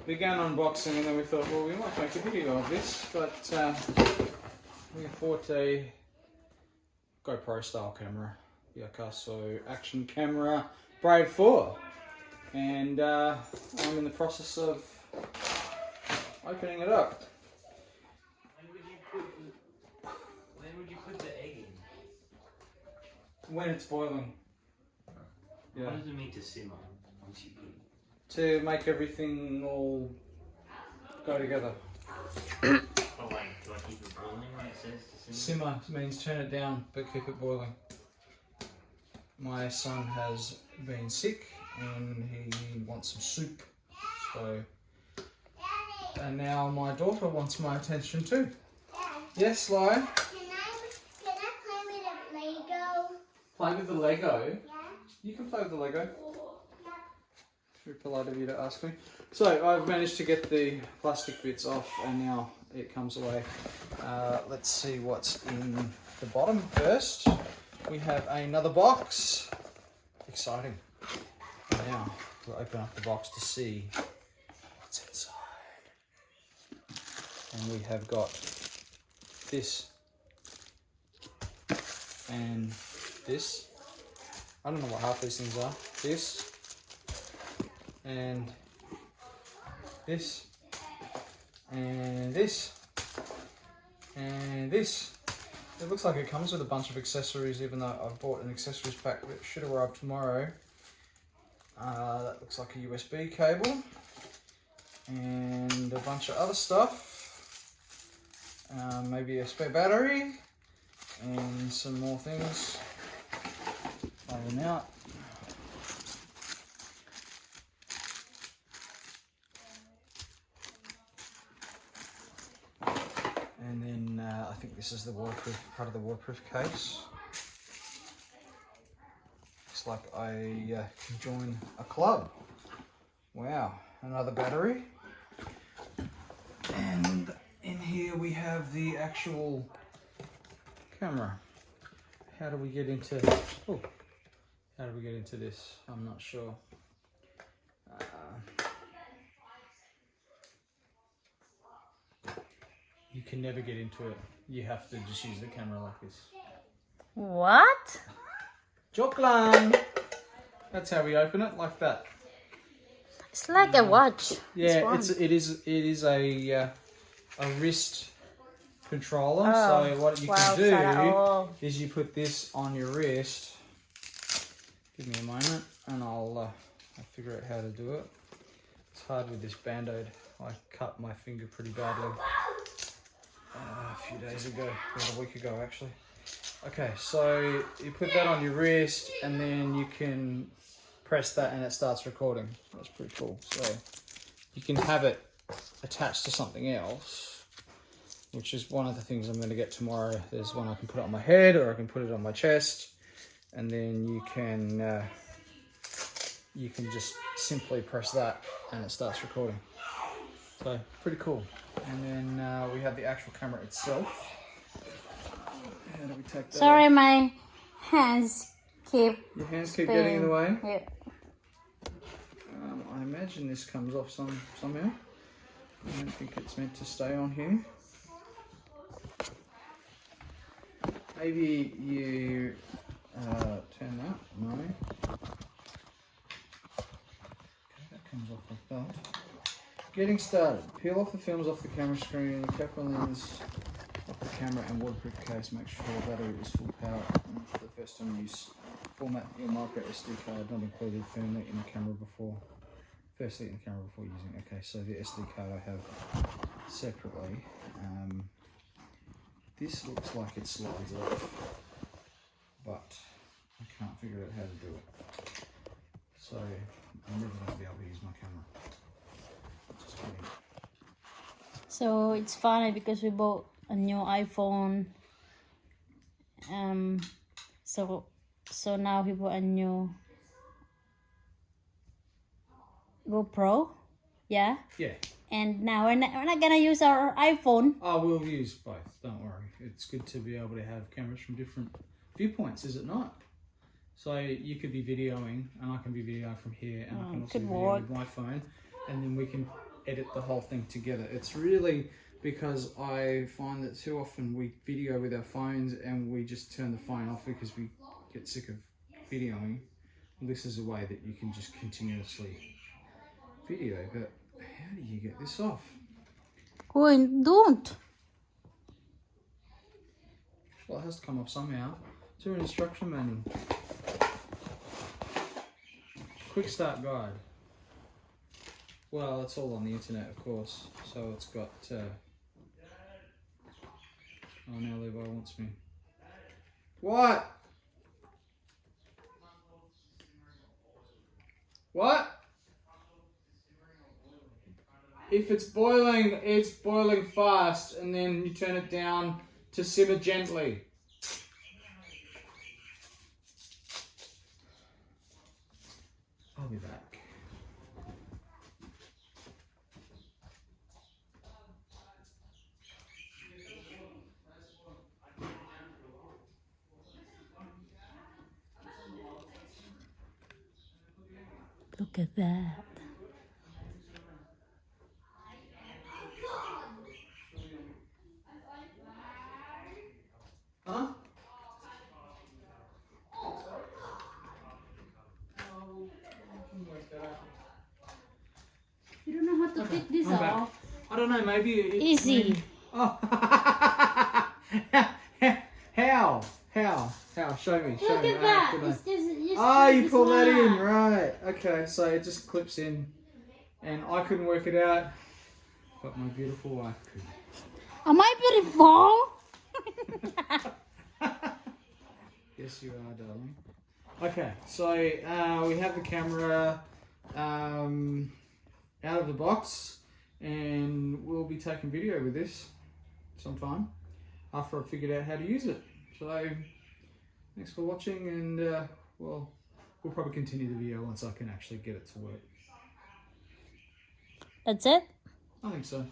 began unboxing and then we thought, well, we might make a video of this, but we bought a GoPro style camera, the Picasso action camera Brave 4, and I'm in the process of opening it up. When would you put the egg in? When it's boiling. Yeah. What does it mean to simmer once you put it? To make everything all go together. Oh, like, do I keep it boiling when it says to simmer? Simmer means turn it down, but keep it boiling. My son has been sick and he wants some soup. So, and now my daughter wants my attention too. Yes, Sly? Can I play with a Lego? Play with the Lego? Yeah. You can play with the Lego. Very polite of you to ask me. So I've managed to get the plastic bits off and now it comes away. Let's see what's in the bottom first. We have another box. Exciting. Now we'll open up the box to see what's inside. And we have got this and this. I don't know what half these things are. This and this and this and this. It looks like it comes with a bunch of accessories, even though I've bought an accessories pack that should arrive tomorrow. That looks like a USB cable and a bunch of other stuff. Maybe a spare battery and some more things laying out. And then I think this is the waterproof part of the waterproof case. Looks like I can join a club. Wow, another battery. And in here we have the actual camera. How do we get into? Oh, how do we get into this? I'm not sure. You can never get into it. You have to just use the camera like this. What? Joklan! That's how we open it, like that. It's like a watch. Yeah, it is a wrist controller. Oh, So what you wow, can do Sarah. is you put this on your wrist. Give me a moment, and I'll figure out how to do it. It's hard with this band-aid. I cut my finger pretty badly. A few days ago, about a week ago actually. Okay, so you put that on your wrist and then you can press that and it starts recording. That's pretty cool. So you can have it attached to something else, which is one of the things I'm going to get tomorrow. There's one I can put it on my head or I can put it on my chest, and then you can just simply press that and it starts recording. So pretty cool. And then we have the actual camera itself. How do we take that Sorry, off? my hands keep. Your hands keep getting in the way? Yeah. I imagine this comes off somehow. I don't think it's meant to stay on here. Maybe you turn that. No. Okay, that comes off like that. Getting started. Peel off the films off the camera screen, cap the lens off the camera and waterproof case. Make sure the battery is full power. And for the first time use, format your micro SD card not included firmly in the camera before. Firstly in the camera before using. Okay, so the SD card I have separately. This looks like it slides off, but I can't figure out how to do it. So I'm never going to be able to use my camera. Just kidding. So it's funny because we bought a new iPhone. So now we bought a new GoPro. Yeah. Yeah. And now we're not gonna use our iPhone. Oh, we'll use both. Don't worry. It's good to be able to have cameras from different viewpoints, is it not? So you could be videoing, and I can be videoing from here, and I can also could video work. with my phone, and then we can edit the whole thing together. It's really because I find that too often we video with our phones and we just turn the phone off because we get sick of videoing. This is a way that you can just continuously video, but how do you get this off? Koen, don't. Well, it has to come off somehow. Is there an instruction manual? Quick start guide. Well, it's all on the internet, of course. So it's got. Oh, now Levi wants me. What? What? If it's boiling fast, and then you turn it down to simmer gently. I'll be back. Look at that. Huh? You don't know how to take this I'm back. off. I don't know, maybe Easy. Oh. How? Show me. Look me. at that. I have to know. It's just Oh, you this pull that in, one. right. Okay, so it just clips in. And I couldn't work it out, but my beautiful wife could. Am I beautiful? Yes, you are, darling. Okay, so we have the camera out of the box, and we'll be taking video with this sometime after I've figured out how to use it. So thanks for watching, and well, we'll probably continue the video once I can actually get it to work. That's it? I think so.